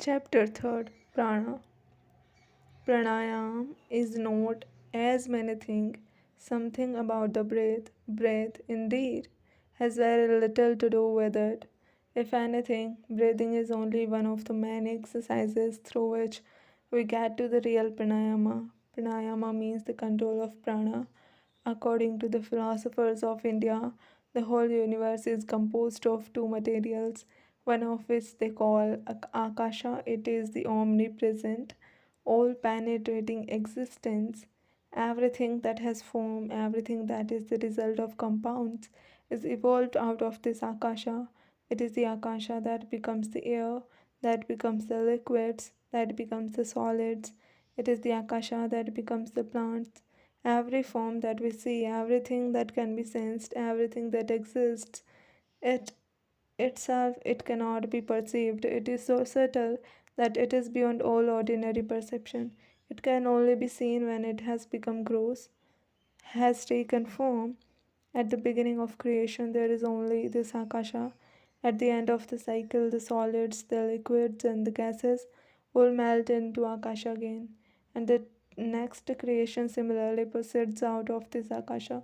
Chapter 3 Prana. Pranayam is not as many think. Something about the breath. Breath, indeed, has very little to do with it. If anything, breathing is only one of the many exercises through which we get to the real pranayama. Pranayama means the control of prana. According to the philosophers of India, the whole universe is composed of two materials, one of which they call Akasha. It is the omnipresent, all penetrating existence. Everything that has form, everything that is the result of compounds, is evolved out of this Akasha. It is the Akasha that becomes the air, that becomes the liquids, that becomes the solids. It is the Akasha that becomes the plants. Every form that we see, everything that can be sensed, everything that exists, it itself it cannot be perceived. It is so subtle that it is beyond all ordinary perception. It can only be seen when it has become gross, has taken form. At the beginning of creation, there is only this Akasha. At the end of the cycle, the solids, the liquids, and the gases all melt into Akasha again. And the next creation similarly proceeds out of this Akasha.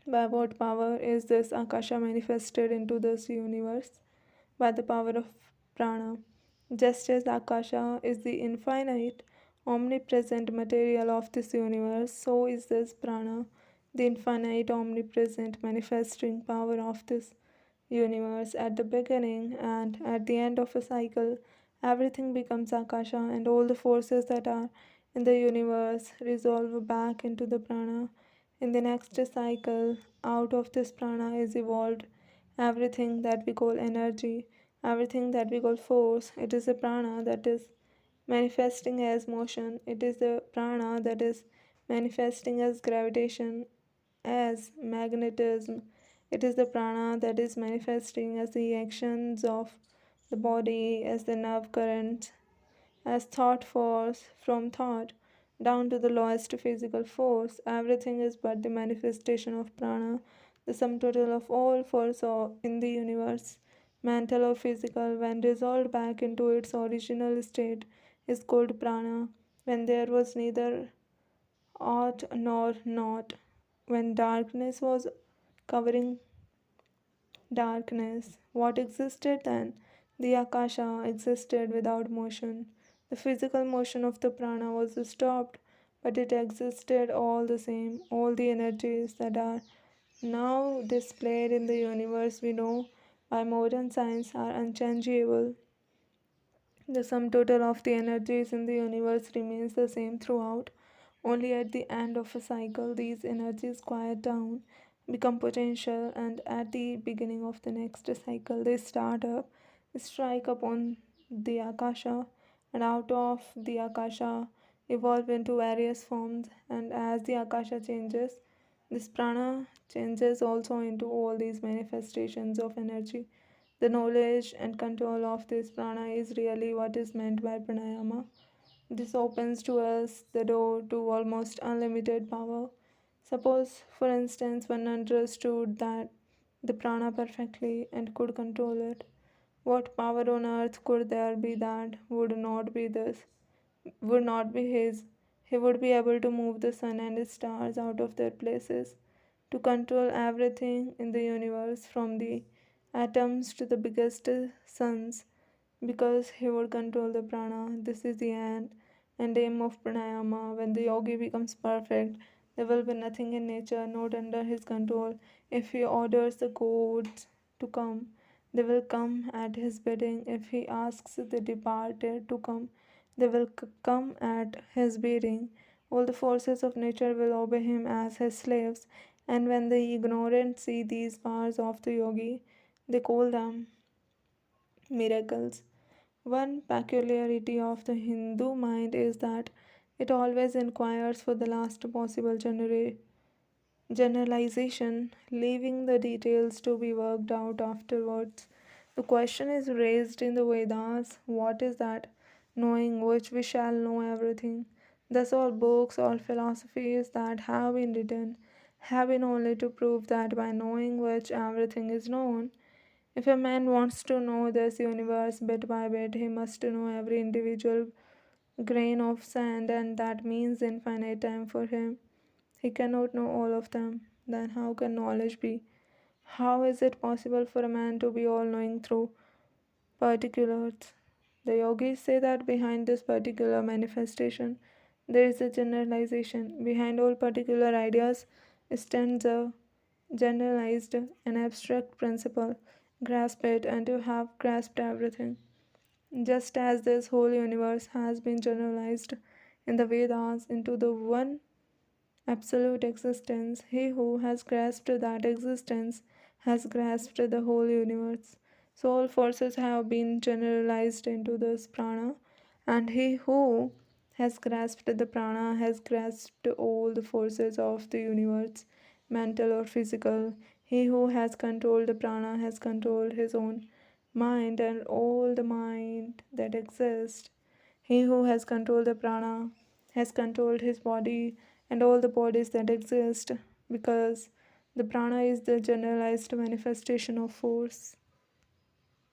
By what power is this Akasha manifested into this universe? By the power of prana. Just as Akasha is the infinite, omnipresent material of this universe, so is this prana, the infinite, omnipresent manifesting power of this universe. At the beginning and at the end of a cycle, everything becomes Akasha, and all the forces that are in the universe resolve back into the prana. In the next cycle, out of this prana is evolved everything that we call energy, everything that we call force. It is the prana that is manifesting as motion. It is the prana that is manifesting as gravitation, as magnetism. It is the prana that is manifesting as the actions of the body, as the nerve currents, as thought force from thought down to the lowest physical force. Everything is but the manifestation of prana, the sum total of all force in the universe, mental or physical, when resolved back into its original state, is called prana. When there was neither ought nor not, when darkness was covering darkness, what existed then? The Akasha existed without motion. The physical motion of the prana was stopped, but it existed all the same. All the energies that are now displayed in the universe we know by modern science are unchangeable. The sum total of the energies in the universe remains the same throughout. Only at the end of a cycle, these energies quiet down, become potential, and at the beginning of the next cycle, they start up, strike upon the Akasha, and out of the Akasha evolve into various forms. And as the Akasha changes, this prana changes also into all these manifestations of energy. The knowledge and control of this prana is really what is meant by pranayama. This opens to us the door to almost unlimited power. Suppose, for instance, one understood that the prana perfectly and could control it. What power on earth could there be that would not be his? He would be able to move the sun and stars out of their places, to control everything in the universe from the atoms to the biggest suns, because he would control the prana. This is the end and aim of pranayama. When the yogi becomes perfect, there will be nothing in nature not under his control. If he orders the gods to come, they will come at his bidding. If he asks the departed to come, they will come at his bidding. All the forces of nature will obey him as his slaves. And when the ignorant see these powers of the yogi, they call them miracles. One peculiarity of the Hindu mind is that it always inquires for the last possible generalization, leaving the details to be worked out afterwards. The question is raised in the Vedas: what is that knowing which we shall know everything? Thus, all books, all philosophies that have been written have been only to prove that by knowing which everything is known. If a man wants to know this universe bit by bit, he must know every individual grain of sand, and that means infinite time for him. He cannot know all of them. Then, how can knowledge be? How is it possible for a man to be all knowing through particulars? The yogis say that behind this particular manifestation, there is a generalization. Behind all particular ideas stands a generalized and abstract principle. Grasp it, and you have grasped everything. Just as this whole universe has been generalized in the Vedas into the one absolute existence, he who has grasped that existence has grasped the whole universe. So all forces have been generalized into this prana, and he who has grasped the prana has grasped all the forces of the universe, mental or physical. He who has controlled the prana has controlled his own mind and all the mind that exists. He who has controlled the prana has controlled his body and all the bodies that exist, because the prana is the generalized manifestation of force.